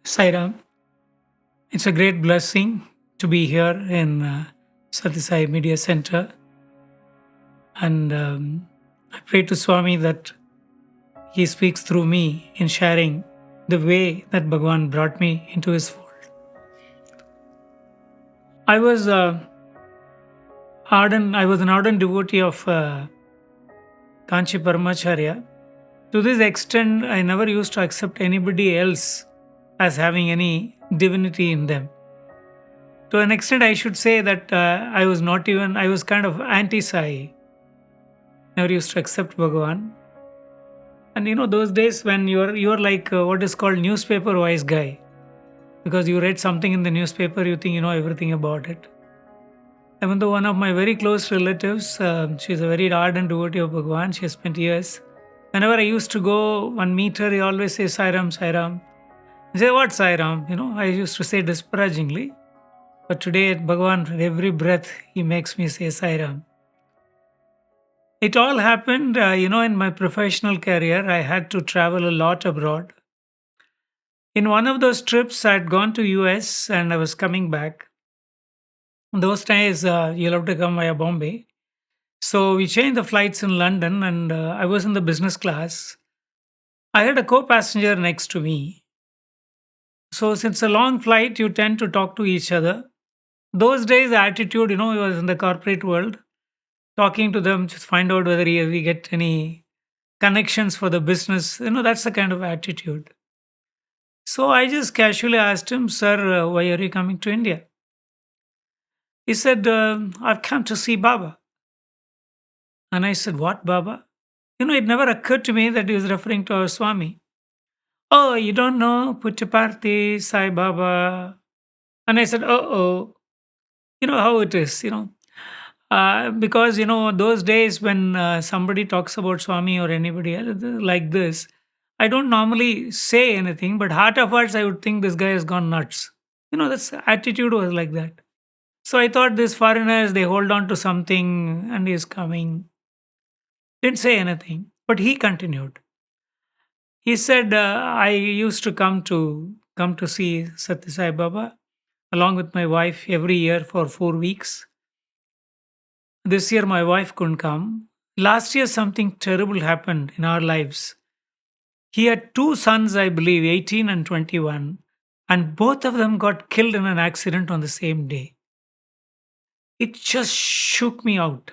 Sairam, it's a great blessing to be here in Sathya Media Center, and I pray to Swami that he speaks through me in sharing the way that Bhagawan brought me into his fold. I was I was an ardent devotee of Kanchi Paramacharya. To this extent, I never used to accept anybody else as having any divinity in them. To an extent, I should say that I was kind of anti Sai. Never used to accept Bhagavan. And those days when you're like what is called newspaper wise guy, because you read something in the newspaper, you think you know everything about it. Even though one of my very close relatives, she's a very ardent devotee of Bhagavan, she has spent years. Whenever I used to go and meet her, he always says, Sairam, Sairam. I say, what Sairam? I used to say disparagingly. But today at Bhagavan, at every breath, he makes me say Sairam. It all happened, in my professional career. I had to travel a lot abroad. In one of those trips, I had gone to US and I was coming back. Those days, you'll have to come via Bombay. So we changed the flights in London and I was in the business class. I had a co-passenger next to me. So since a long flight, you tend to talk to each other. Those days, the attitude, it was in the corporate world. Talking to them, just find out whether we get any connections for the business. That's the kind of attitude. So I just casually asked him, Sir, why are you coming to India? He said, I've come to see Baba. And I said, What, Baba? It never occurred to me that he was referring to our Swami. Oh, you don't know Puttaparthi, Sai Baba. And I said, oh. You know how it is, because those days when somebody talks about Swami or anybody else like this, I don't normally say anything, but heart of hearts I would think this guy has gone nuts. This attitude was like that. So I thought these foreigners, they hold on to something and he's coming. Didn't say anything, but he continued. He said, I used to come to see Satya Sai Baba along with my wife every year for 4 weeks. This year, my wife couldn't come. Last year, something terrible happened in our lives. He had two sons, I believe, 18 and 21, and both of them got killed in an accident on the same day. It just shook me out.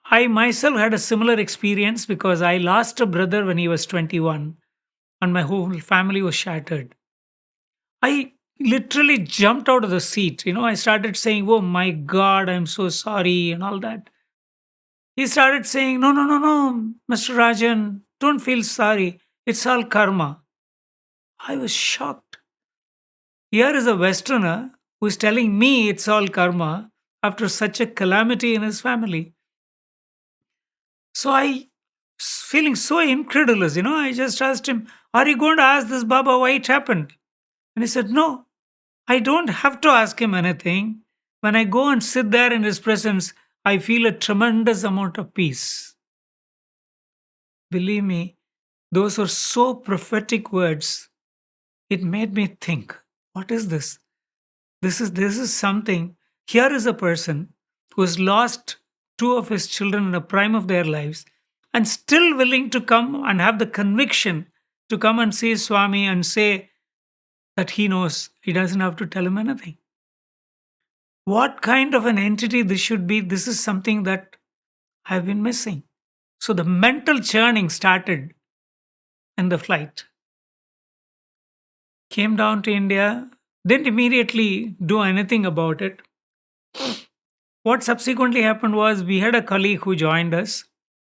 I myself had a similar experience because I lost a brother when he was 21, and my whole family was shattered. I literally jumped out of the seat. I started saying, Oh my God, I'm so sorry, and all that. He started saying, No, no, no, no, Mr. Rajan, don't feel sorry. It's all karma. I was shocked. Here is a Westerner who is telling me it's all karma after such a calamity in his family. So feeling so incredulous, I just asked him, Are you going to ask this Baba why it happened? And he said, No, I don't have to ask him anything. When I go and sit there in his presence, I feel a tremendous amount of peace. Believe me, those were so prophetic words. It made me think, what is this? This is something. Here is a person who has lost two of his children in the prime of their lives and still willing to come and have the conviction to come and see Swami and say that he knows. He doesn't have to tell him anything. What kind of an entity this should be? This is something that I've been missing. So the mental churning started in the flight. Came down to India, didn't immediately do anything about it. What subsequently happened was we had a colleague who joined us.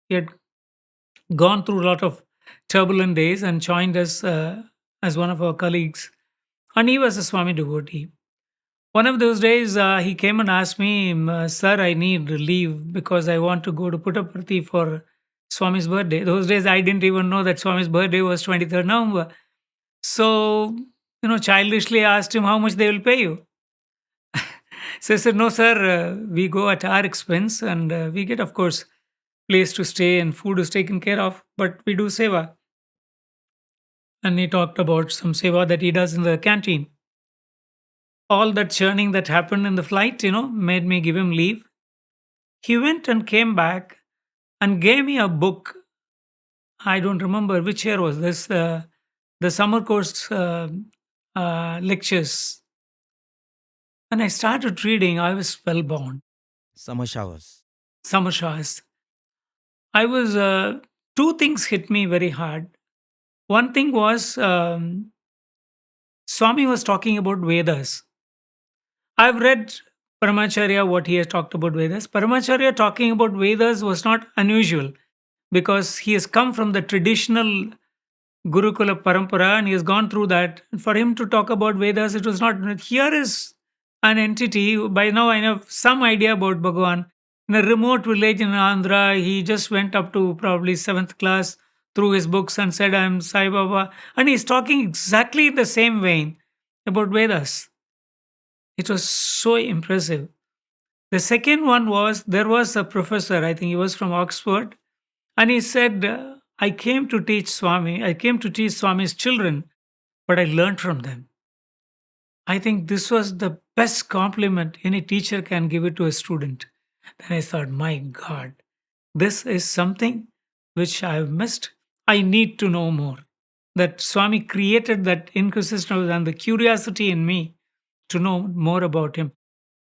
He had gone through a lot of turbulent days and joined us as one of our colleagues. And he was a Swami devotee. One of those days, he came and asked me, Sir, I need leave because I want to go to Puttaparthi for Swami's birthday. Those days, I didn't even know that Swami's birthday was 23rd November. So, childishly asked him how much they will pay you. So I said, No, sir, we go at our expense and we get, of course, place to stay and food is taken care of, but we do seva. and he talked about some seva that he does in the canteen. All that churning that happened in the flight, made me give him leave. He went and came back and gave me a book. I don't remember which year was this. The summer course lectures. When I started reading, I was spellbound. Summer showers. Summer showers. I was two things hit me very hard. One thing was Swami was talking about Vedas. I've read Paramacharya what he has talked about Vedas. Paramacharya talking about Vedas was not unusual because he has come from the traditional Gurukula Parampara and he has gone through that. For him to talk about Vedas, it was not. Here is an entity. By now, I have some idea about Bhagawan. In a remote village in Andhra, he just went up to probably seventh class through his books and said, I'm Sai Baba. And he's talking exactly in the same vein about Vedas. It was so impressive. The second one was there was a professor, I think he was from Oxford, and he said, I came to teach Swami, I came to teach Swami's children, but I learned from them. I think this was the best compliment any teacher can give it to a student. Then I thought, my God, this is something which I have missed. I need to know more. That Swami created that inquisition and the curiosity in me to know more about him.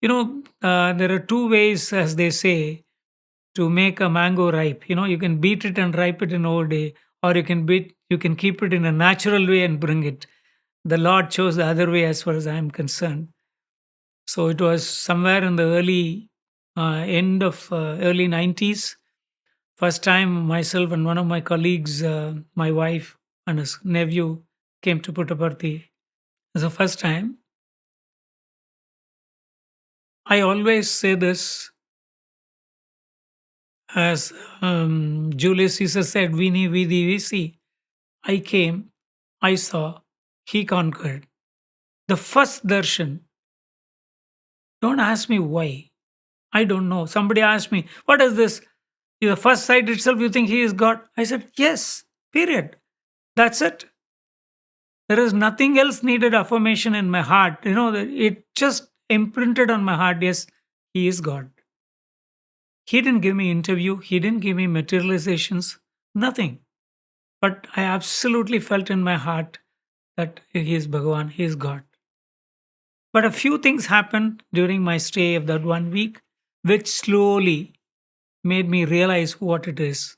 There are two ways, as they say, to make a mango ripe. You can beat it and ripe it in old day, or you can keep it in a natural way and bring it. The Lord chose the other way, as far as I am concerned. So it was somewhere in the end of early 90s. First time myself and one of my colleagues, my wife and his nephew, came to Puttaparthi. It was the first time. I always say this, as Julius Caesar said, Vini Vidi Vici. I came, I saw, he conquered. The first darshan, don't ask me why. I don't know. Somebody asked me, what is this? The first sight itself, you think he is God? I said, yes, period. That's it. There is nothing else needed affirmation in my heart. It just imprinted on my heart, yes, he is God. He didn't give me interview. He didn't give me materializations. Nothing. But I absolutely felt in my heart that he is Bhagavan, he is God. But a few things happened during my stay of that 1 week, which slowly made me realize what it is.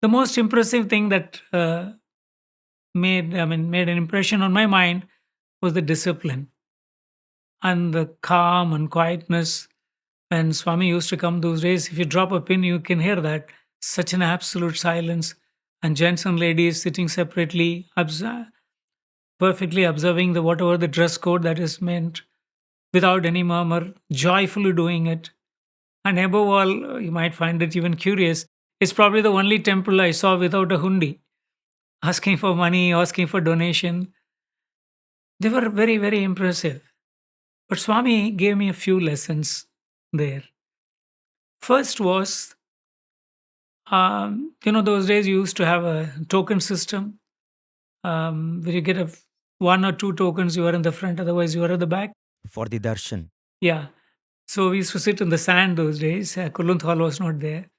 The most impressive thing that made an impression on my mind was the discipline and the calm and quietness. When Swami used to come those days, if you drop a pin, you can hear that. Such an absolute silence. And gents and ladies sitting separately, perfectly observing the whatever the dress code that is meant, without any murmur, joyfully doing it. And above all, you might find it even curious, it's probably the only temple I saw without a hundi, asking for money, asking for donation. They were very, very impressive. But Swami gave me a few lessons there. First was, those days you used to have a token system. Where you get one or two tokens, you are in the front, otherwise you are at the back. For the darshan. Yeah. So we used to sit in the sand those days. Kullunt Hall was not there.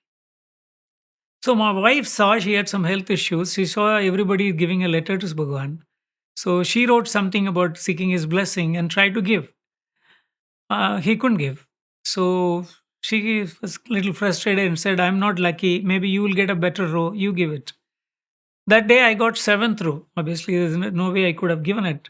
So my wife saw she had some health issues. She saw everybody giving a letter to Bhagavan. So she wrote something about seeking his blessing and tried to give. He couldn't give. So she was a little frustrated and said, I'm not lucky. Maybe you will get a better row. You give it. That day I got seventh row. Obviously, there's no way I could have given it.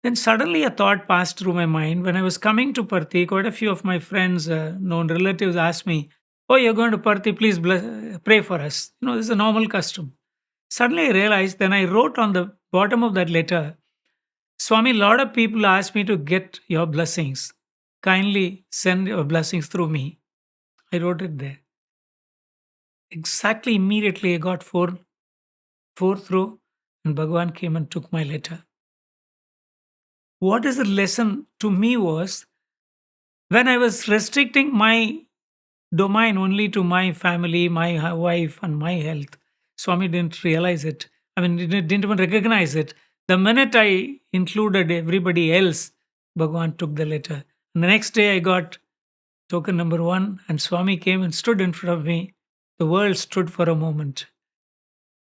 Then suddenly a thought passed through my mind. When I was coming to Parthi, quite a few of my friends, known relatives asked me, oh, you're going to Parthi, please pray for us. This is a normal custom. Suddenly I realized, then I wrote on the bottom of that letter, Swami, a lot of people asked me to get your blessings. Kindly send your blessings through me. I wrote it there. Exactly immediately I got fourth row and Bhagavan came and took my letter. What is the lesson to me was, when I was restricting my domain only to my family, my wife, and my health, Swami didn't realize it. I mean, didn't even recognize it. The minute I included everybody else, Bhagwan took the letter. And the next day I got token number one, and Swami came and stood in front of me. The world stood for a moment.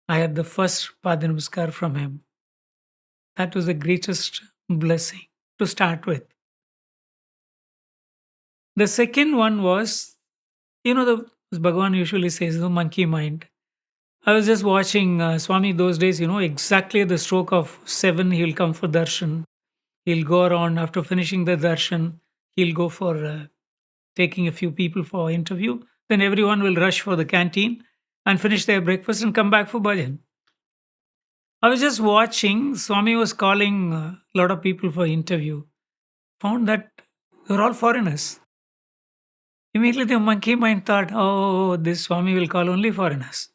I had the first Padnamaskar from him. That was the greatest blessing to start with. The second one was, the as Bhagavan usually says, the monkey mind. I was just watching Swami those days, exactly at the stroke of 7, he'll come for darshan. He'll go around after finishing the darshan. He'll go for taking a few people for interview. Then everyone will rush for the canteen and finish their breakfast and come back for bhajan. I was just watching. Swami was calling a lot of people for interview. Found that they were all foreigners. Immediately the monkey mind thought, oh, this Swami will call only foreigners.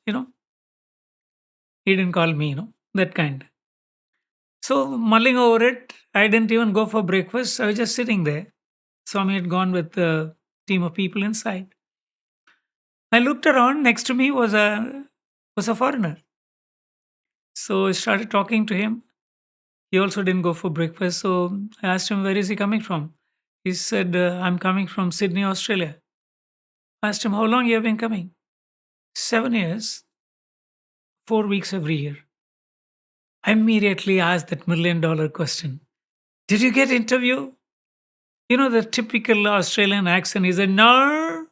He didn't call me, that kind. So mulling over it, I didn't even go for breakfast. I was just sitting there. Swami had gone with a team of people inside. I looked around. Next to me was a foreigner. So I started talking to him. He also didn't go for breakfast. So I asked him, where is he coming from? He said, I'm coming from Sydney, Australia. I asked him, how long you have been coming? 7 years, 4 weeks every year. I immediately asked that $1,000,000 question. Did you get interview? The typical Australian accent. He said, no,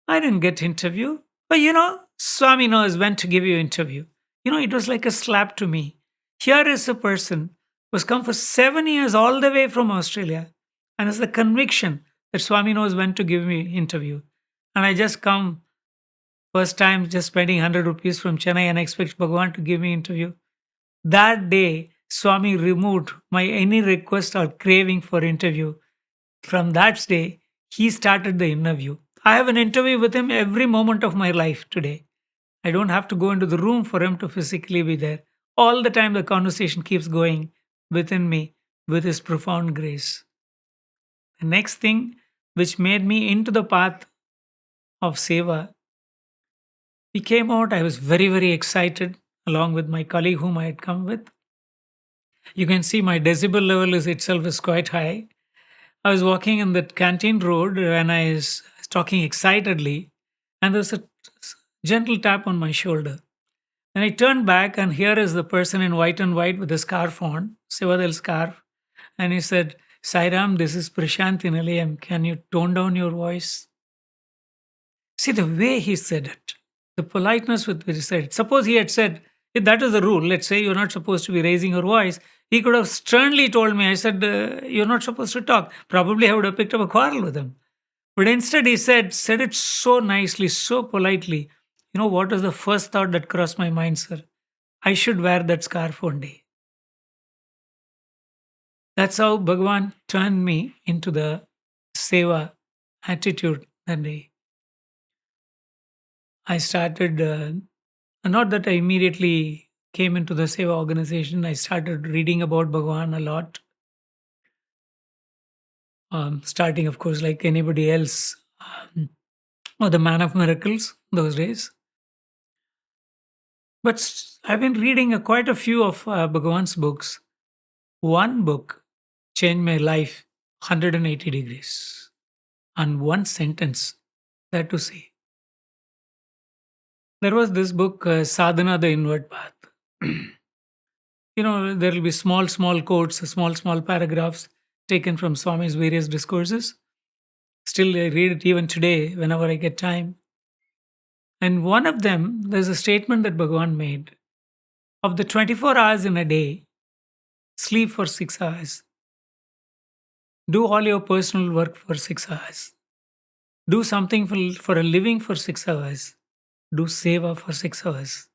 I didn't get interview. But Swami knows when to give you interview. It was like a slap to me. Here is a person who's come for 7 years all the way from Australia and has the conviction that Swami knows when to give me interview. And I just come first time just spending 100 rupees from Chennai and expect Bhagawan to give me interview. That day, Swami removed my any request or craving for interview. From that day, he started the interview. I have an interview with him every moment of my life today. I don't have to go into the room for him to physically be there. All the time, the conversation keeps going within me with his profound grace. The next thing which made me into the path of Seva, he came out. I was very, very excited along with my colleague whom I had come with. You can see my decibel level itself is quite high. I was walking in that canteen road and I was talking excitedly, and there was a gentle tap on my shoulder. And I turned back, and here is the person in white and white with a scarf on, Sevadal scarf. And he said, Sairam, this is Prasanthi Nilayam. Can you tone down your voice? See the way he said it, the politeness with which he said it. Suppose he had said, if that is the rule, let's say you're not supposed to be raising your voice, he could have sternly told me, I said, you're not supposed to talk. Probably I would have picked up a quarrel with him. But instead he said it so nicely, so politely. What was the first thought that crossed my mind, sir? I should wear that scarf one day. That's how Bhagavan turned me into the Seva attitude that day. I started, not that I immediately came into the Seva organization, I started reading about Bhagavan a lot. Starting, of course, like anybody else, or the man of miracles those days. But I've been reading quite a few of Bhagavan's books. One book changed my life 180 degrees. And one sentence, that to say. There was this book, Sadhana, the Inward Path. There will be small, small quotes, small, small paragraphs taken from Swami's various discourses. Still, I read it even today whenever I get time. And one of them, there's a statement that Bhagavan made. Of the 24 hours in a day, sleep for 6 hours. Do all your personal work for 6 hours. Do something for a living for 6 hours. Do seva for 6 hours.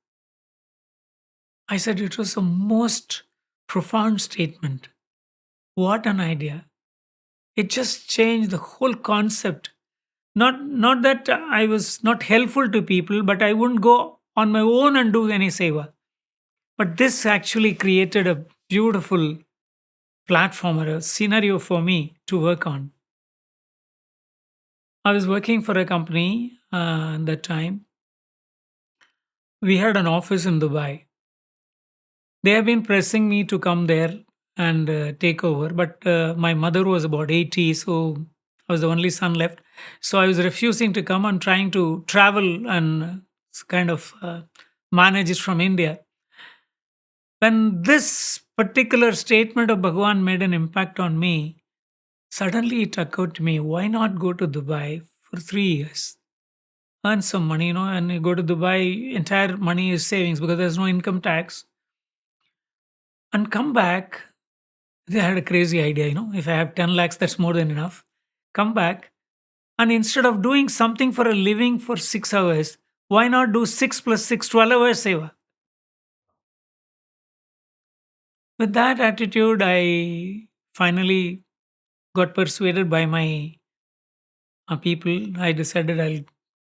I said it was the most profound statement. What an idea. It just changed the whole concept. Not that I was not helpful to people, but I wouldn't go on my own and do any seva. But this actually created a beautiful platform or a scenario for me to work on. I was working for a company at that time. We had an office in Dubai. They have been pressing me to come there and take over, but my mother was about 80, so I was the only son left. So I was refusing to come and trying to travel and kind of manage it from India. When this particular statement of Bhagawan made an impact on me, suddenly it occurred to me, why not go to Dubai for 3 years? Earn some money, and you go to Dubai, entire money is savings because there's no income tax, and come back. They had a crazy idea, if I have 10 lakhs, that's more than enough. Come back, and instead of doing something for a living for 6 hours, why not do 6 plus 6, 12 hours seva? With that attitude, I finally got persuaded by my people. I decided I'll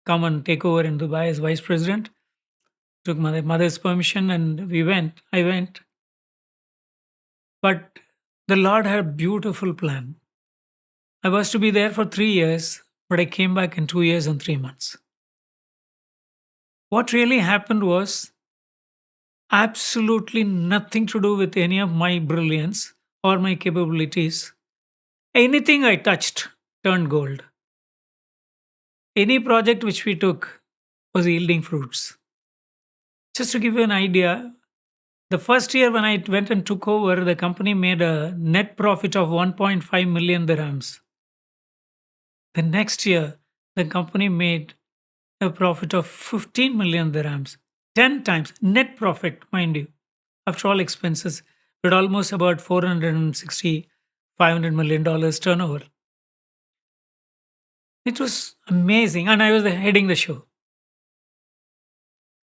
come and take over in Dubai as vice president. Took my mother's permission and we went. I went. But the Lord had a beautiful plan. I was to be there for 3 years, but I came back in 2 years and 3 months. What really happened was absolutely nothing to do with any of my brilliance or my capabilities. Anything I touched turned gold. Any project which we took was yielding fruits. Just to give you an idea, the first year when I went and took over, the company made a net profit of 1.5 million dirhams. The next year, the company made a profit of 15 million dirhams, 10 times net profit, mind you, after all expenses, but almost about 460, $500 million turnover. It was amazing, and I was heading the show.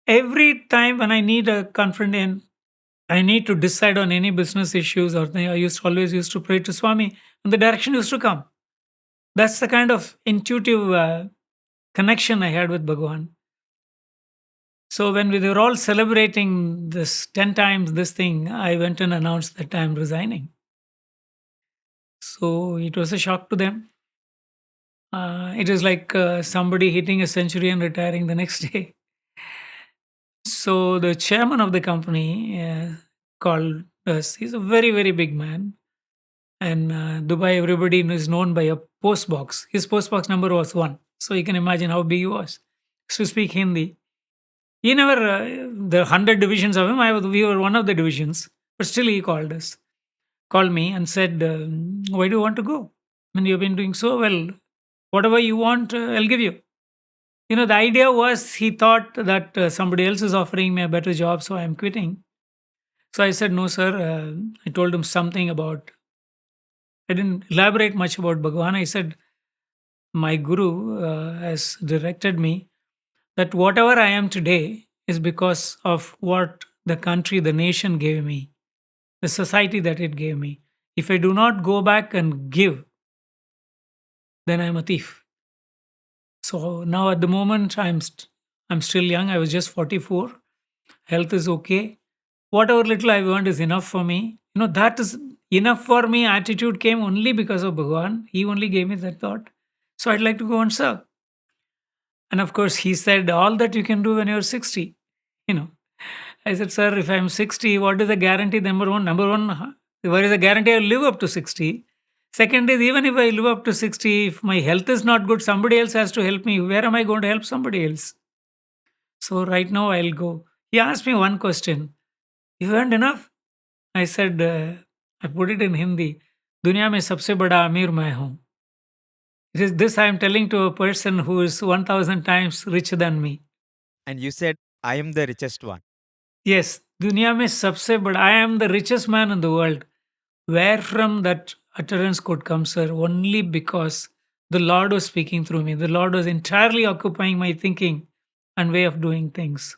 Every time when I need a confident, I need to decide on any business issues, or I always used to pray to Swami, and the direction used to come. That's the kind of intuitive connection I had with Bhagawan. So when we were all celebrating this 10 times this thing, I went and announced that I'm resigning. So it was a shock to them. It is like somebody hitting a century and retiring the next day. So the chairman of the company called us. He's a very, very big man. And Dubai, everybody is known by a post box. His post box number was 1. So you can imagine how big he was. To speak Hindi. He never, the 100 divisions of him, we were one of the divisions. But still he called me and said, why do you want to go? I mean, you've been doing so well. Whatever you want, I'll give you. The idea was he thought that somebody else is offering me a better job, so I'm quitting. So I said, no, sir. I told him something about, I didn't elaborate much about Bhagavan. I said, my guru has directed me that whatever I am today is because of what the country, the nation gave me, the society that it gave me. If I do not go back and give, then I'm a thief. So now at the moment, I'm still young. I was just 44. Health is okay. Whatever little I've earned is enough for me. That is enough for me. Attitude came only because of Bhagavan. He only gave me that thought. So I'd like to go and serve. And of course, he said, all that you can do when you're 60. You know, I said, sir, if I'm 60, what is the guarantee? Number one, where is the guarantee I'll live up to 60? Second is, even if I live up to 60, if my health is not good, somebody else has to help me. Where am I going to help somebody else? So right now I'll go. He asked me one question. You earned enough? I said, I put it in Hindi. दुनिया में सबसे बड़ा अमीर मैं हूँ. It is this I am telling to a person who is 1,000 times richer than me. And you said, I am the richest one. Yes, दुनिया में सबसे बड़ा. I am the richest man in the world. Where from that utterance could come, sir? Only because the Lord was speaking through me. The Lord was entirely occupying my thinking and way of doing things.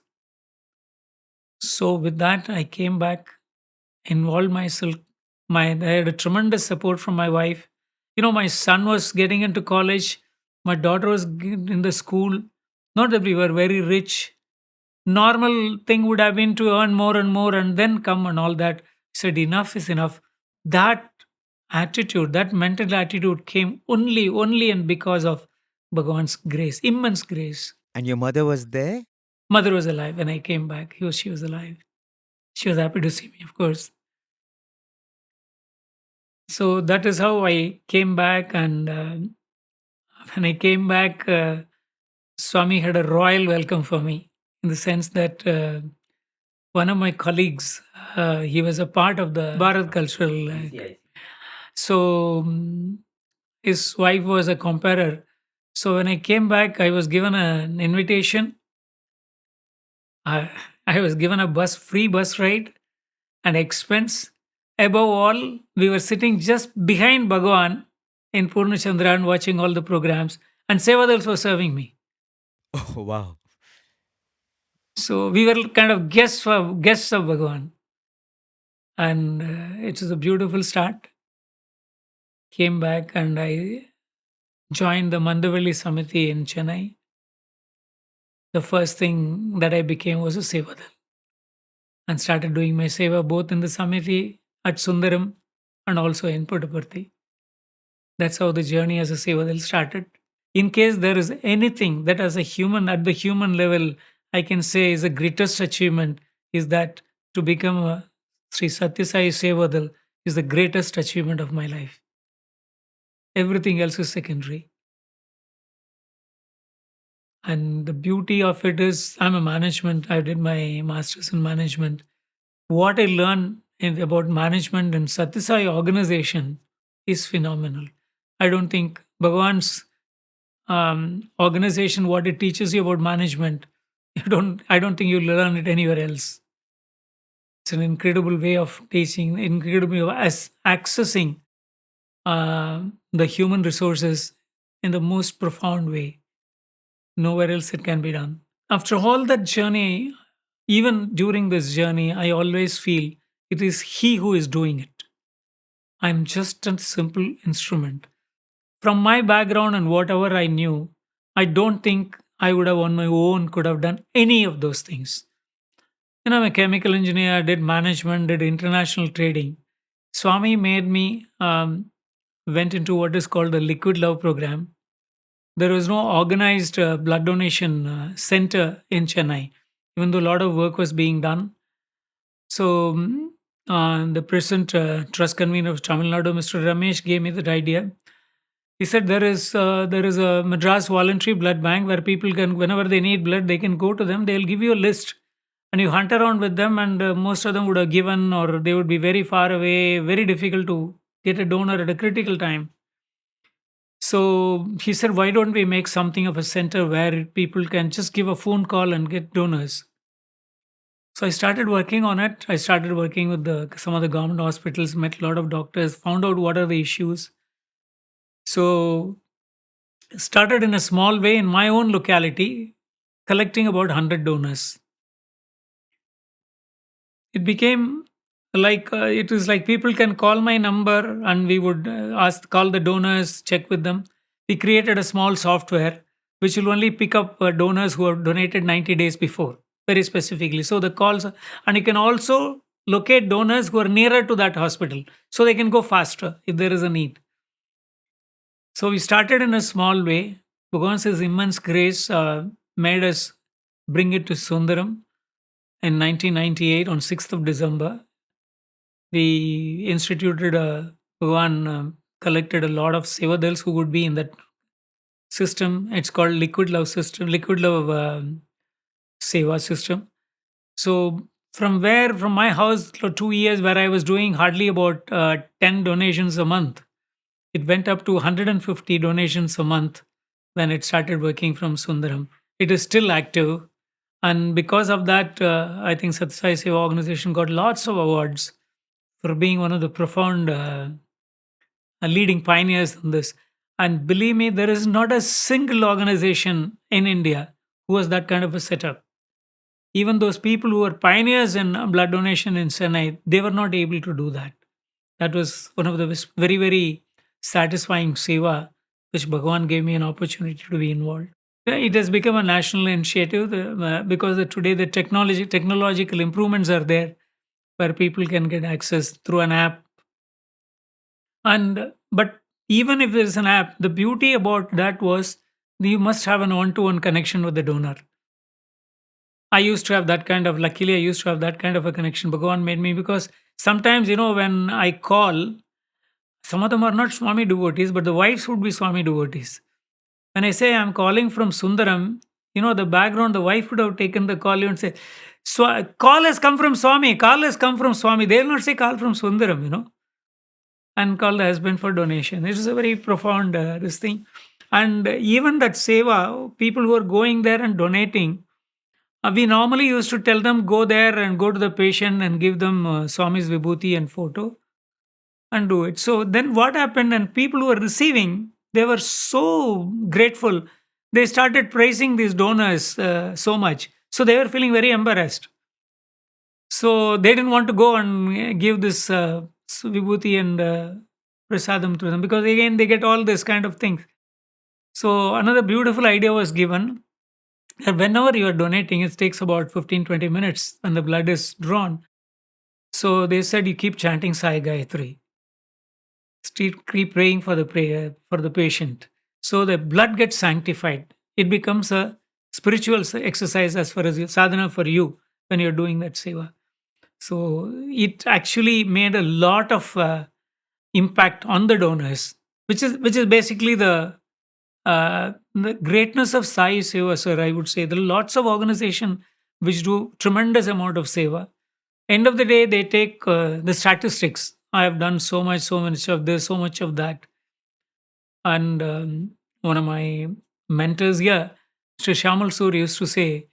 So with that, I came back, involved myself. I had a tremendous support from my wife. My son was getting into college. My daughter was in the school. Not that we were very rich. Normal thing would have been to earn more and more and then come and all that. I said, enough is enough. That attitude, that mental attitude came only and because of Bhagavan's grace, immense grace. And your mother was there? Mother was alive when I came back. She was alive. She was happy to see me, of course. So that is how I came back. And when I came back, Swami had a royal welcome for me, in the sense that one of my colleagues, he was a part of the Bharat Cultural. So his wife was a comparer. So when I came back, I was given an invitation. I, I was given a free bus ride and expense. Above all, we were sitting just behind Bhagawan in Purnachandran watching all the programs, and Sevadals were serving me. Oh, wow. So we were kind of guests of Bhagawan, and it was a beautiful start. Came back and I joined the Mandavalli Samiti in Chennai. The first thing that I became was a Sevadal and started doing my seva both in the Samiti at Sundaram and also in Puttaparthi. That's how the journey as a Sevadal started. In case there is anything that as a human, at the human level, I can say is the greatest achievement, is that to become a Sri Sathya Sai Sevadal is the greatest achievement of my life. Everything else is secondary. And the beauty of it is I'm a management. I did my master's in management. What I learned about management and Sathya Sai organization is phenomenal. I don't think Bhagavan's organization, what it teaches you about management, I don't think you'll learn it anywhere else. It's an incredible way of teaching, incredible way of accessing the human resources in the most profound way. Nowhere else it can be done. After all that journey, even during this journey, I always feel it is He who is doing it. I'm just a simple instrument. From my background and whatever I knew, I don't think I would have on my own could have done any of those things. I'm a chemical engineer, did management, did international trading. Swami made me went into what is called the Liquid Love program. There was no organized blood donation center in Chennai, even though a lot of work was being done. So the present trust convener of Tamil Nadu, Mr. Ramesh, gave me that idea. He said there is a Madras voluntary blood bank where people can, whenever they need blood, they can go to them. They'll give you a list, and you hunt around with them, and most of them would have given, or they would be very far away, very difficult to get a donor at a critical time. So he said, why don't we make something of a center where people can just give a phone call and get donors? So I started working on it. I started working with some of the government hospitals, met a lot of doctors, found out what are the issues. So started in a small way in my own locality, collecting about 100 donors. It became like it is like people can call my number and we would call the donors, check with them. We created a small software which will only pick up donors who have donated 90 days before, very specifically. So the calls, and you can also locate donors who are nearer to that hospital so they can go faster if there is a need. So we started in a small way. Bhagwan's immense grace made us bring it to Sundaram in 1998 on 6th of December. We instituted Bhagwan collected a lot of Sevadals who would be in that system. It's called Liquid Love system, Liquid Love Seva system. So from my house for 2 years, where I was doing hardly about 10 donations a month, it went up to 150 donations a month when it started working from Sundaram. It is still active. And because of that, I think Sathya Sai Seva organization got lots of awards for being one of the profound leading pioneers in this. And believe me, there is not a single organization in India who has that kind of a setup. Even those people who were pioneers in blood donation in Chennai, they were not able to do that. That was one of the very, very satisfying seva which Bhagawan gave me an opportunity to be involved. It has become a national initiative because today the technological improvements are there where people can get access through an app. And but even if there is an app, the beauty about that was you must have an one-to-one connection with the donor. I used to have that kind of, luckily, I used to have that kind of a connection. Bhagavan made me, because sometimes, when I call, some of them are not Swami devotees, but the wives would be Swami devotees. When I say I'm calling from Sundaram, the background, the wife would have taken the call and say, call has come from Swami, call has come from Swami. They will not say call from Sundaram, and call the husband for donation. It is a very profound this thing. And even that seva, people who are going there and donating, we normally used to tell them, go there and go to the patient and give them Swami's vibhuti and photo and do it. So then what happened, and people who were receiving, they were so grateful. They started praising these donors so much. So they were feeling very embarrassed. So they didn't want to go and give this vibhuti and prasadam to them, because again they get all this kind of things. So another beautiful idea was given that whenever you are donating, it takes about 15-20 minutes and the blood is drawn. So they said you keep chanting Sai Gayatri. Keep praying for the prayer for the patient. So the blood gets sanctified. It becomes a spiritual exercise as far as sadhana for you when you're doing that seva. So it actually made a lot of impact on the donors, which is basically the greatness of Sai Seva, sir. I would say there are lots of organization which do tremendous amount of seva. End of the day, they take the statistics. I have done so much of this, so much of that. And one of my mentors here, Mr. Shamal Sur, used to say,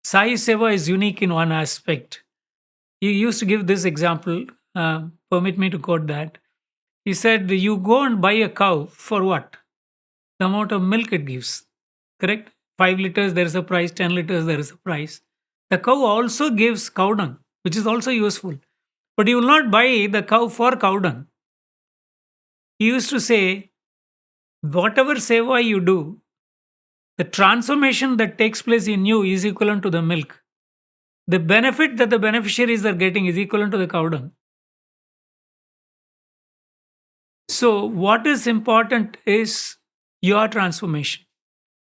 Sai Seva is unique in one aspect. He used to give this example. Permit me to quote that. He said, you go and buy a cow for what? The amount of milk it gives. Correct? 5 liters, there is a price. 10 liters, there is a price. The cow also gives cow dung, which is also useful. But you will not buy the cow for cow dung. He used to say, whatever seva you do, the transformation that takes place in you is equivalent to the milk. The benefit that the beneficiaries are getting is equivalent to the cow dung. So, what is important is your transformation.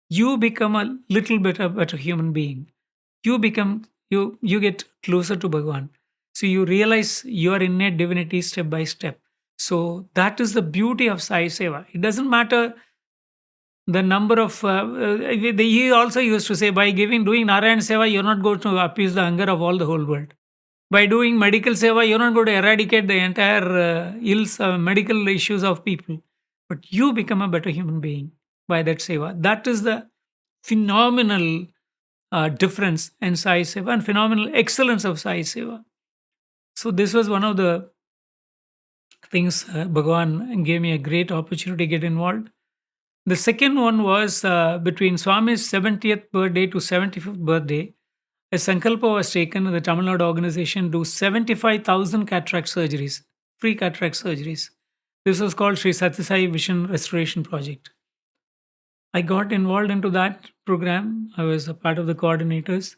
You become a little bit a better human being. You get closer to Bhagavan. So you realize your innate divinity step by step. So that is the beauty of Sai Seva. It doesn't matter the number of. He also used to say, by doing Narayan Seva, you're not going to appease the hunger of all the whole world. By doing medical seva, you're not going to eradicate the entire medical issues of people, but you become a better human being by that seva. That is the phenomenal difference in Sai Seva and phenomenal excellence of Sai Seva. So this was one of the things Bhagavan gave me a great opportunity to get involved. The second one was between Swami's 70th birthday to 75th birthday. A sankalpa was taken in the Tamil Nadu organization to 75,000 cataract surgeries, free cataract surgeries. This was called Sri Sathya Sai Vision Restoration Project. I got involved into that program. I was a part of the coordinators.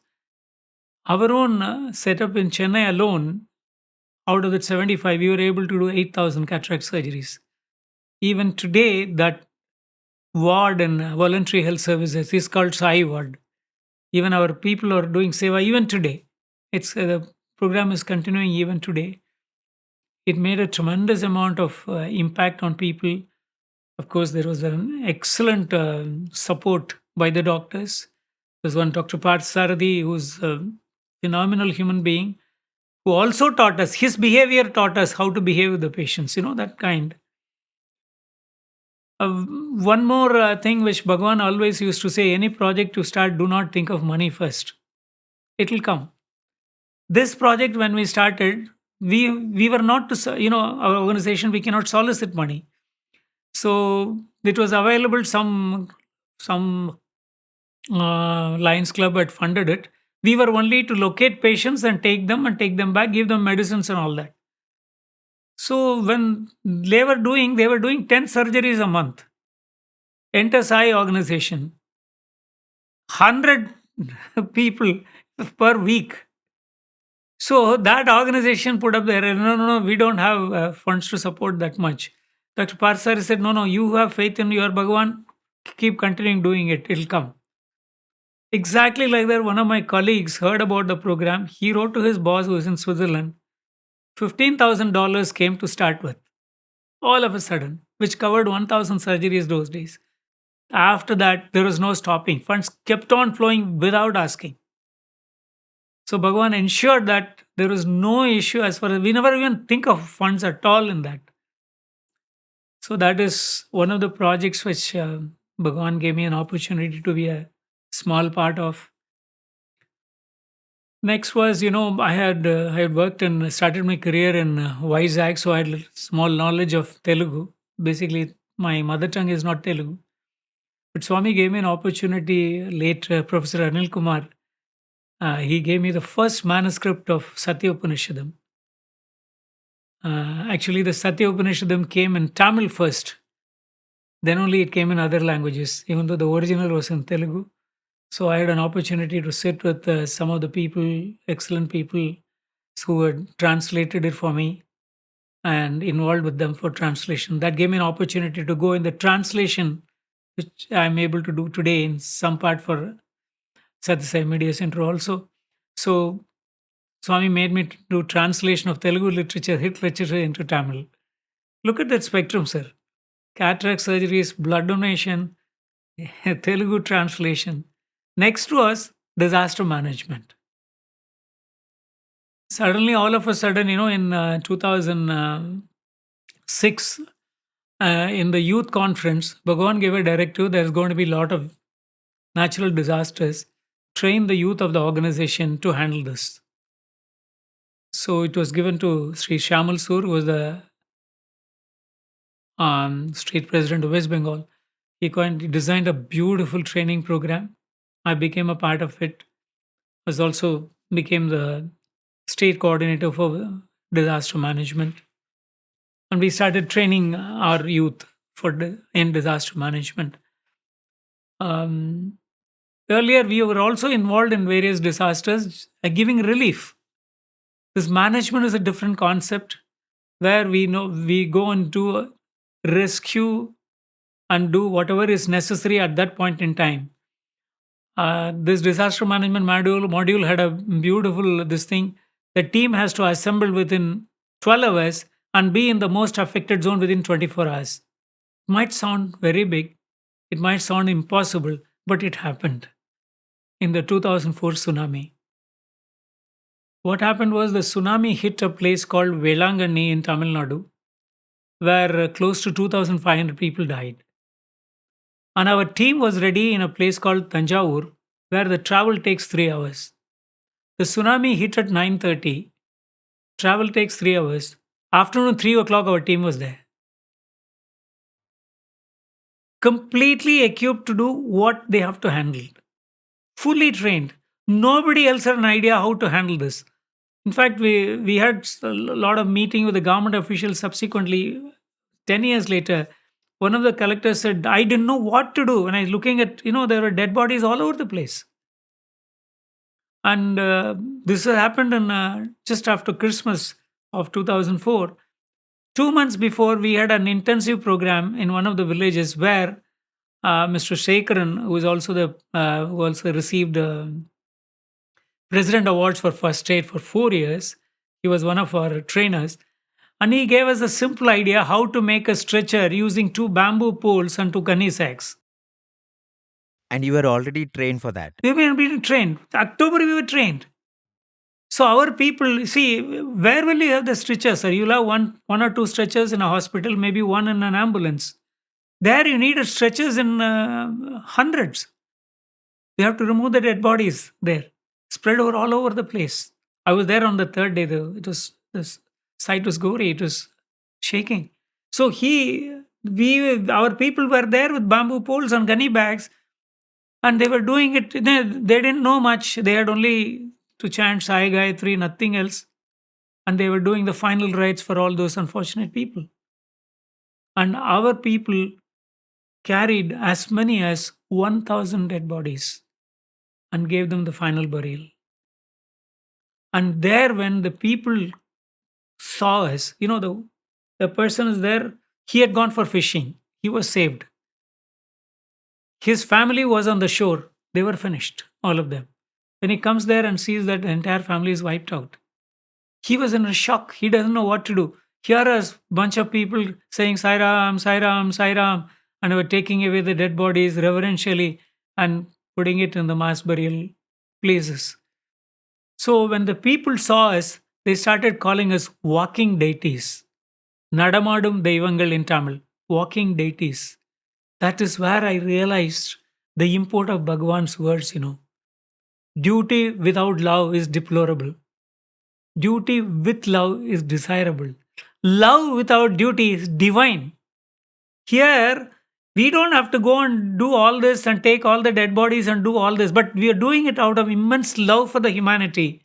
Our own setup in Chennai alone, out of that 75, we were able to do 8,000 cataract surgeries. Even today, that ward and voluntary health services is called Sai Ward. Even our people are doing seva even today. It's the program is continuing even today. It made a tremendous amount of impact on people. Of course, there was an excellent support by the doctors. There's one Dr. Parth Saradi, who's a phenomenal human being, who also taught us, his behavior taught us how to behave with the patients, that kind. One more thing which Bhagavan always used to say, any project you start, do not think of money first. It will come. This project, when we started, we were not to, our organization, we cannot solicit money. So it was available, some Lions Club had funded it. We were only to locate patients and take them back, give them medicines and all that. So when they were doing 10 surgeries a month. Enter Sai organization, 100 people per week. So that organization put up there, no, we don't have funds to support that much. Dr. Parsari said, no, you have faith in your Bhagavan, keep continuing doing it, it'll come. Exactly like that, one of my colleagues heard about the program. He wrote to his boss who is in Switzerland. $15,000 came to start with, all of a sudden, which covered 1,000 surgeries those days. After that, there was no stopping. Funds kept on flowing without asking. So Bhagavan ensured that there was no issue as far as we never even think of funds at all in that. So that is one of the projects which Bhagavan gave me an opportunity to be a small part of. Next was, I had worked and started my career in Vizag, so I had small knowledge of Telugu. Basically, my mother tongue is not Telugu, but Swami gave me an opportunity. Late Professor Anil Kumar, he gave me the first manuscript of Sathya Upanishadam. Actually, the Satya Upanishadam came in Tamil first, then only it came in other languages, even though the original was in Telugu. So I had an opportunity to sit with some of the people, excellent people, who had translated it for me and involved with them for translation. That gave me an opportunity to go in the translation, which I'm able to do today in some part for Satsang Media Center also. So Swami made me to do translation of Telugu literature, hit literature into Tamil. Look at that spectrum, sir. Cataract surgeries, blood donation, Telugu translation. Next was disaster management. Suddenly, all of a sudden, in 2006, in the youth conference, Bhagavan gave a directive there's going to be a lot of natural disasters. Train the youth of the organization to handle this. So it was given to Sri Shamal Sur, who was the state president of West Bengal. He designed a beautiful training program. I became a part of it. Was also became the state coordinator for disaster management, and we started training our youth in disaster management. Um, Earlier, we were also involved in various disasters, giving relief. This management is a different concept where we know we go and do rescue and do whatever is necessary at that point in time. This disaster management module had a beautiful this thing. The team has to assemble within 12 hours and be in the most affected zone within 24 hours. It might sound very big, it might sound impossible, but it happened in the 2004 tsunami. What happened was the tsunami hit a place called Velangani in Tamil Nadu, where close to 2,500 people died. And our team was ready in a place called Tanjavur, where the travel takes 3 hours. The tsunami hit at 9:30. Travel takes 3 hours. Afternoon 3 o'clock, our team was there, completely equipped to do what they have to handle, fully trained. Nobody else had an idea how to handle this. In fact, we had a lot of meeting with the government officials subsequently. 10 years later, one of the collectors said, "I didn't know what to do." When I was looking at, there were dead bodies all over the place. And this happened in just after Christmas of 2004. 2 months before, we had an intensive program in one of the villages where Mr. Shekaran, who also received President Awards for First Aid for 4 years, he was one of our trainers, and he gave us a simple idea how to make a stretcher using two bamboo poles and two gunny sacks. And you were already trained for that. We were being trained. October we were trained. So our people, see, where will you have the stretchers, sir? You'll have one or two stretchers in a hospital, maybe one in an ambulance. There you need stretchers in hundreds. You have to remove the dead bodies there, spread over all over the place. I was there on the third day, though. This site was gory. It was shaking. So our people were there with bamboo poles and gunny bags, and they were doing it. They didn't know much. They had only to chant Sai Gayatri, nothing else. And they were doing the final rites for all those unfortunate people. And our people carried as many as 1,000 dead bodies and gave them the final burial. And there, when the people saw us, the person is there, he had gone for fishing. He was saved. His family was on the shore. They were finished. all of them. When he comes there and sees that the entire family is wiped out, he was in a shock. He doesn't know what to do. Here is bunch of people saying Sai Ram, Sai Ram, Sai Ram, and they were taking away the dead bodies reverentially and putting it in the mass burial places. So when the people saw us, they started calling us walking deities. Nadamadum Deivangal in Tamil, walking deities. That is where I realized the import of Bhagawan's words. Duty without love is deplorable. Duty with love is desirable. Love without duty is divine. Here, we don't have to go and do all this and take all the dead bodies and do all this, but we are doing it out of immense love for the humanity.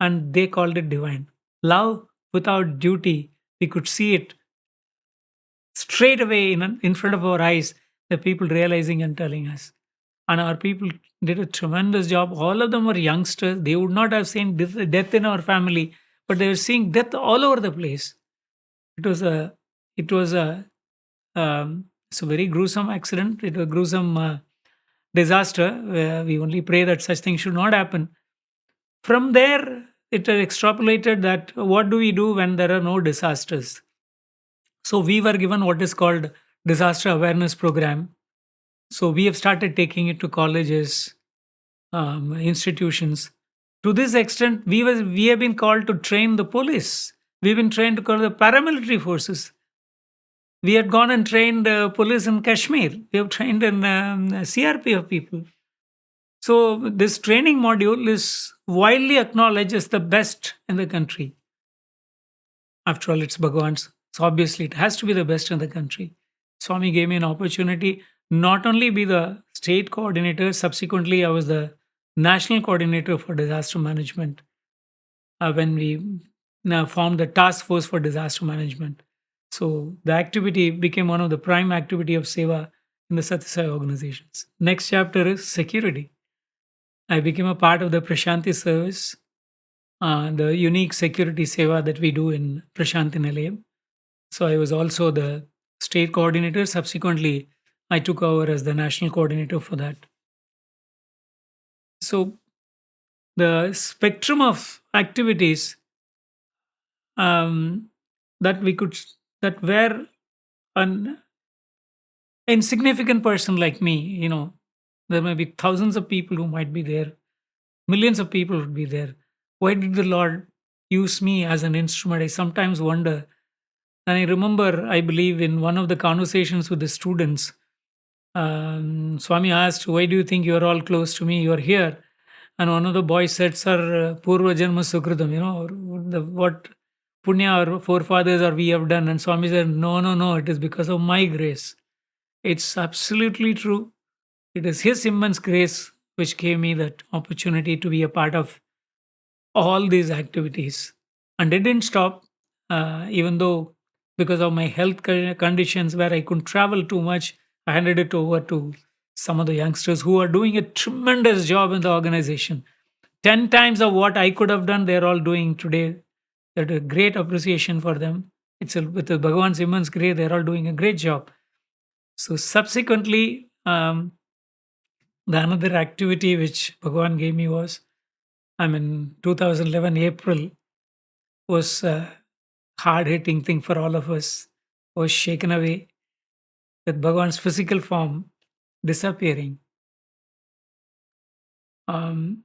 And they called it divine. Love without duty, we could see it straight away in front of our eyes, the people realizing and telling us. And our people did a tremendous job. All of them were youngsters. They would not have seen death in our family, but they were seeing death all over the place. It was a, it was a, it's a very gruesome accident. It was a gruesome disaster. We only pray that such things should not happen. From there, it extrapolated that what do we do when there are no disasters? So we were given what is called disaster awareness program. So we have started taking it to colleges, institutions. To this extent, we have been called to train the police. We've been trained to call the paramilitary forces. We had gone and trained police in Kashmir. We have trained in CRPF people. So this training module is widely acknowledged as the best in the country. After all, it's Bhagavan's. So obviously, it has to be the best in the country. Swami gave me an opportunity not only be the state coordinator. Subsequently, I was the national coordinator for disaster management when we now formed the task force for disaster management. So the activity became one of the prime activity of Seva in the Sathya organizations. Next chapter is security. I became a part of the Prasanthi service, the unique security seva that we do in Prasanthi Nilayam. So I was also the state coordinator. Subsequently, I took over as the national coordinator for that. So the spectrum of activities um, that we could that were an insignificant person like me, there may be thousands of people who might be there, millions of people would be there. Why did the Lord use me as an instrument? I sometimes wonder. And I remember, I believe, in one of the conversations with the students, Swami asked, "Why do you think you are all close to me? You are here." And one of the boys said, "Sir, Purva Janma Sukritam, or what punya our forefathers or we have done." And Swami said, "No, no, no, it is because of my grace." It's absolutely true. It is His immense grace which gave me that opportunity to be a part of all these activities. And it didn't stop, even though because of my health conditions where I couldn't travel too much, I handed it over to some of the youngsters who are doing a tremendous job in the organization. 10 times of what I could have done, they're all doing today. That a great appreciation for them. With the Bhagavan's immense grace, they're all doing a great job. So subsequently, the another activity which Bhagavan gave me was, 2011 April was a hard hitting thing for all of us. Was shaken away with Bhagavan's physical form disappearing. Um,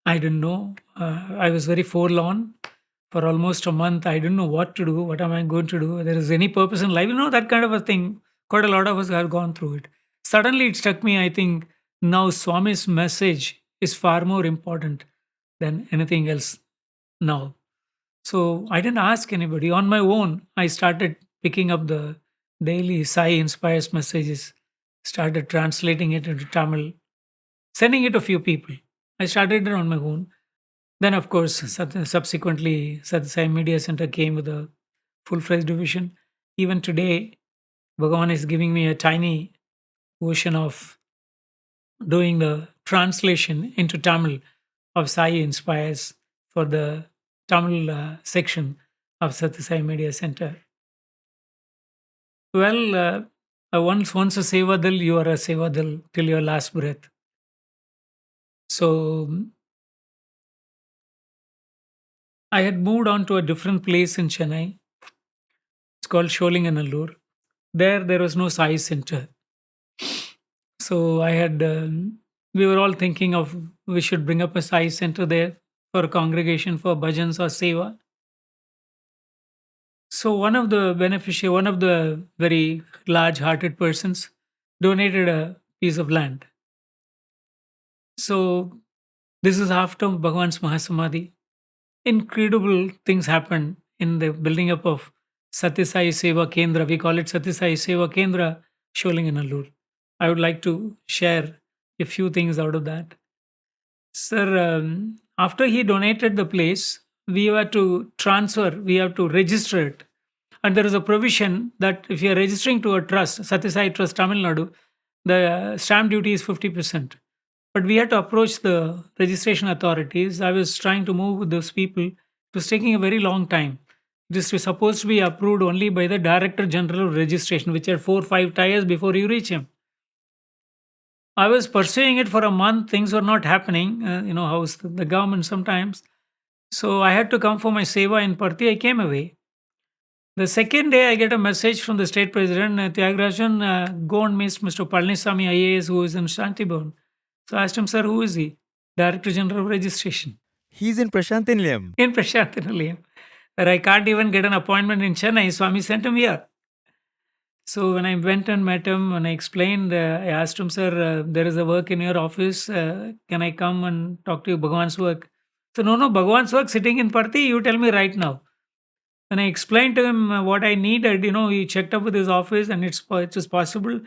I didn't know. I was very forlorn for almost a month. I didn't know what to do. What am I going to do? There is any purpose in life? That kind of a thing. Quite a lot of us have gone through it. Suddenly, it struck me. I think now Swami's message is far more important than anything else now. So I didn't ask anybody. On my own, I started picking up the daily Sai inspires messages, started translating it into Tamil, sending it to a few people. I started it on my own. Then, of course, subsequently, Satsang Media Center came with a full-fledged division. Even today, Bhagavan is giving me a tiny version of doing the translation into Tamil of Sai Inspires for the Tamil section of Satsang Media Center. Well, Once a Sevadal, you are a Sevadal till your last breath. So I had moved on to a different place in Chennai. It's called Sholinganallur. There was no Sai Center. So we were all thinking of we should bring up a Sai Center there for a congregation for bhajans or seva. So one of the very large-hearted persons, donated a piece of land. So this is after Bhagawan's Mahasamadhi. Incredible things happened in the building up of Sathya Sai Seva Kendra. We call it Sathya Sai Seva Kendra, Sholinganallur. I would like to share a few things out of that. Sir, after he donated the place, we have to register it. And there is a provision that if you are registering to a trust, Satyasai Trust Tamil Nadu, the stamp duty is 50%. But we had to approach the registration authorities. I was trying to move with those people. It was taking a very long time. This was supposed to be approved only by the Director General of Registration, which are 4 or 5 tiers before you reach him. I was pursuing it for a month. Things were not happening. How's the government sometimes. So I had to come for my seva in Parthi. I came away. The second day, I get a message from the state president, Thyagarajan, go and meet Mr. Palnisamy IAS, who is in Shantibhavan. So I asked him, sir, who is he? Director General of Registration. He's in Prasanthi Nilayam. In Prasanthi Nilayam. Where I can't even get an appointment in Chennai, Swami sent him here. So when I went and met him, when I explained, I asked him, sir, there is a work in your office. Can I come and talk to you, Bhagawan's work? So no, Bhagawan's work sitting in Parthi, you tell me right now. When I explained to him what I needed, he checked up with his office and it was possible.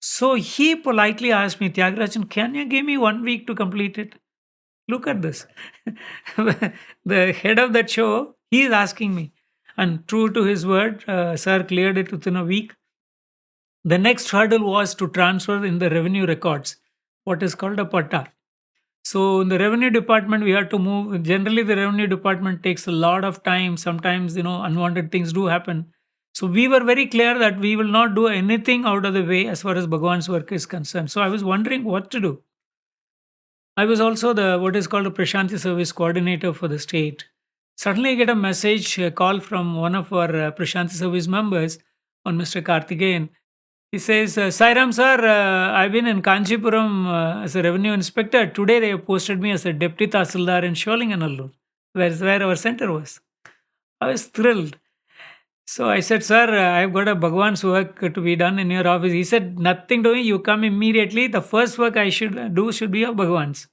So he politely asked me, Tyagarajan, can you give me 1 week to complete it? Look at this. The head of that show, he is asking me. And true to his word, sir cleared it within a week. The next hurdle was to transfer in the revenue records what is called a patta. So in the revenue department, we had to move. Generally, the revenue department takes a lot of time. Sometimes, unwanted things do happen. So we were very clear that we will not do anything out of the way as far as Bhagwan's work is concerned. So I was wondering what to do. I was also the what is called a Prashanti service coordinator for the state. Suddenly, I get a message, a call from one of our Prashanti service members on Mr. Karthikeyan. He says, Sairam sir, I've been in Kanchipuram as a revenue inspector. Today they have posted me as a deputy tahsildar in Sholinganallur, where our center was. I was thrilled. So I said, sir, I've got a Bhagwan's work to be done in your office. He said, nothing doing, you come immediately. The first work I should do should be of Bhagwan's.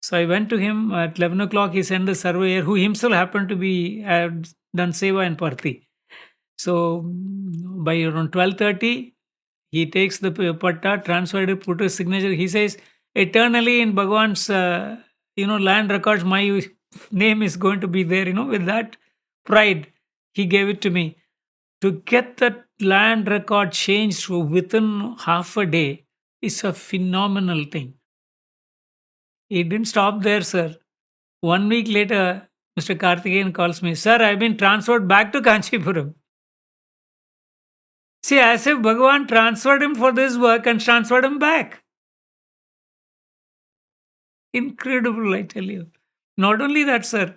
So I went to him at 11 o'clock. He sent the surveyor, who himself happened to be had done seva in Parthi. So by around 12:30, he takes the patta, transferred it, put his signature. He says, eternally in Bhagwan's, land records, my name is going to be there. With that pride, he gave it to me. To get that land record changed within half a day is a phenomenal thing. It didn't stop there, sir. 1 week later, Mr. Karthikeyan calls me, sir, I've been transferred back to Kanchipuram. See, as if Bhagawan transferred him for this work and transferred him back. Incredible, I tell you. Not only that, sir,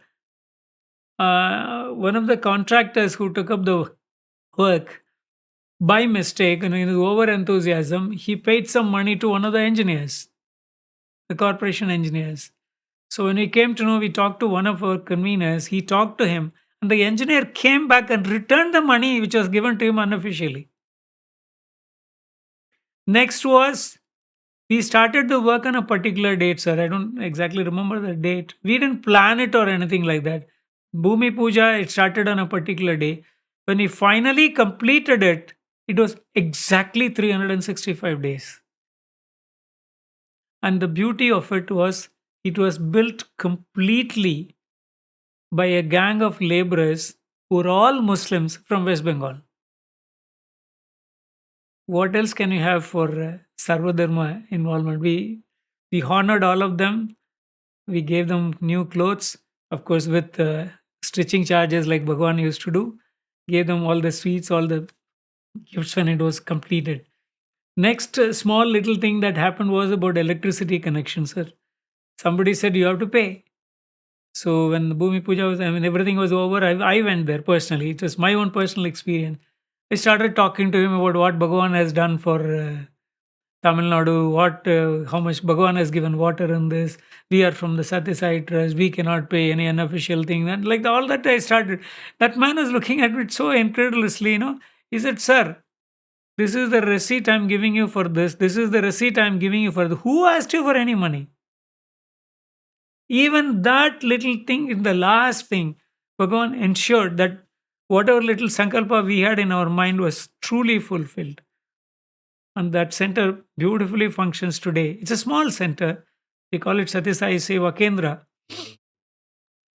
one of the contractors who took up the work, by mistake, in his over enthusiasm, he paid some money to one of the engineers, the corporation engineers. So when we came to know, we talked to one of our conveners, he talked to him, and the engineer came back and returned the money which was given to him unofficially. Next was, we started the work on a particular date, sir. I don't exactly remember the date. We didn't plan it or anything like that. Bhumi Puja, it started on a particular day. When we finally completed it, it was exactly 365 days. And the beauty of it was built completely by a gang of laborers who were all Muslims from West Bengal. What else can you have for Sarvadharma involvement? We honored all of them. We gave them new clothes, of course, with stitching charges like Bhagawan used to do. Gave them all the sweets, all the gifts when it was completed. Next small little thing that happened was about electricity connection, sir. Somebody said you have to pay. So when the Bhumi Puja was, I mean, everything was over, I went there personally. It was my own personal experience. I started talking to him about what Bhagawan has done for Tamil Nadu, how much Bhagawan has given water in this. We are from the Sathya side trust. We cannot pay any unofficial thing. And like all that, I started. That man was looking at me so incredulously. He said, "Sir, this is the receipt I'm giving you for this. This is the receipt I'm giving you for the. Who asked you for any money?" Even that little thing in the last thing, Bhagavan ensured that whatever little sankalpa we had in our mind was truly fulfilled. And that center beautifully functions today. It's a small center. We call it Sathya Sai Seva Kendra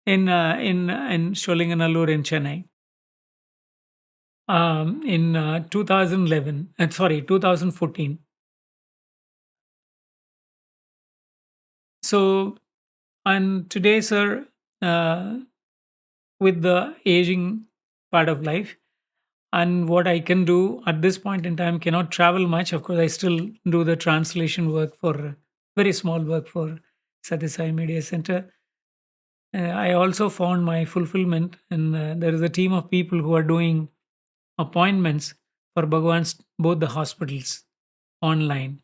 in Sholinganallur in Chennai. In 2011, 2014. So, and today, sir, uh, with the aging part of life, and what I can do at this point in time, cannot travel much. Of course, I still do the translation work for very small work for Satisai Media Center. I also found my fulfillment, and there is a team of people who are doing appointments for Bhagwan's both the hospitals online.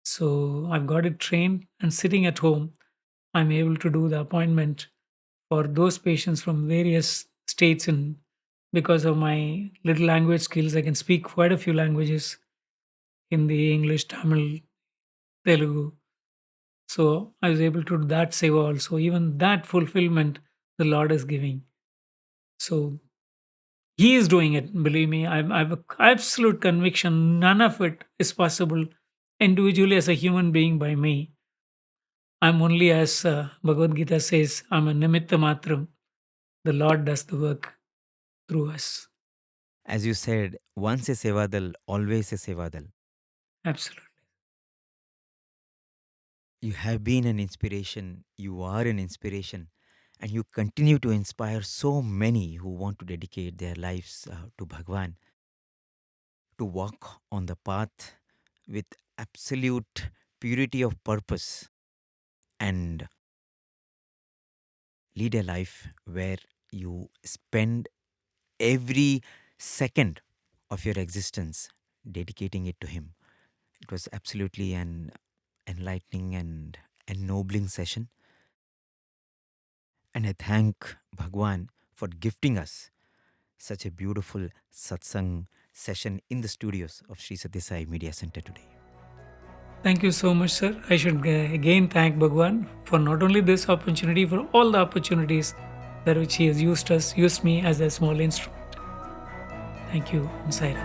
So I've got it trained, and sitting at home, I'm able to do the appointment for those patients from various states. And because of my little language skills, I can speak quite a few languages: Hindi, English, Tamil, Telugu. So I was able to do that seva also. Even that fulfillment the Lord is giving. So He is doing it. Believe me, I have a absolute conviction. None of it is possible individually as a human being by me. I'm only, as Bhagavad Gita says, I'm a nimitta matram. The Lord does the work through us. As you said, once a Sevadal, always a Sevadal. Absolutely. You have been an inspiration, you are an inspiration, and you continue to inspire so many who want to dedicate their lives to Bhagwan, to walk on the path with absolute purity of purpose and lead a life where you spend every second of your existence dedicating it to Him. It was absolutely an enlightening and ennobling session. And I thank Bhagwan for gifting us such a beautiful satsang session in the studios of Sri Sathya Sai Media Center today. Thank you so much, sir. I should again thank Bhagwan for not only this opportunity, for all the opportunities that which He has used me as a small instrument. Thank you, Saira.